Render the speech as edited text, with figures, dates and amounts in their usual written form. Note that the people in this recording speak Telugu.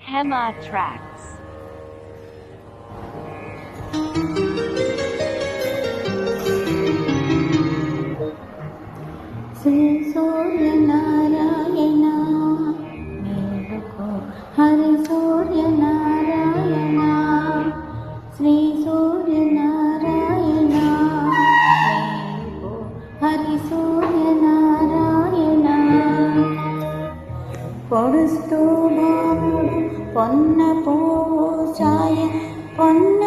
Hema Tracks. శ్రీ సూర్యనారాయణ మేలుకో హరి సూర్యనారాయణ శ్రీ సూర్యనారాయణ మేలుకో హరి సూర్యనారాయణ పొడుస్తూ భాముడు పొన్న పోచాయ పొన్న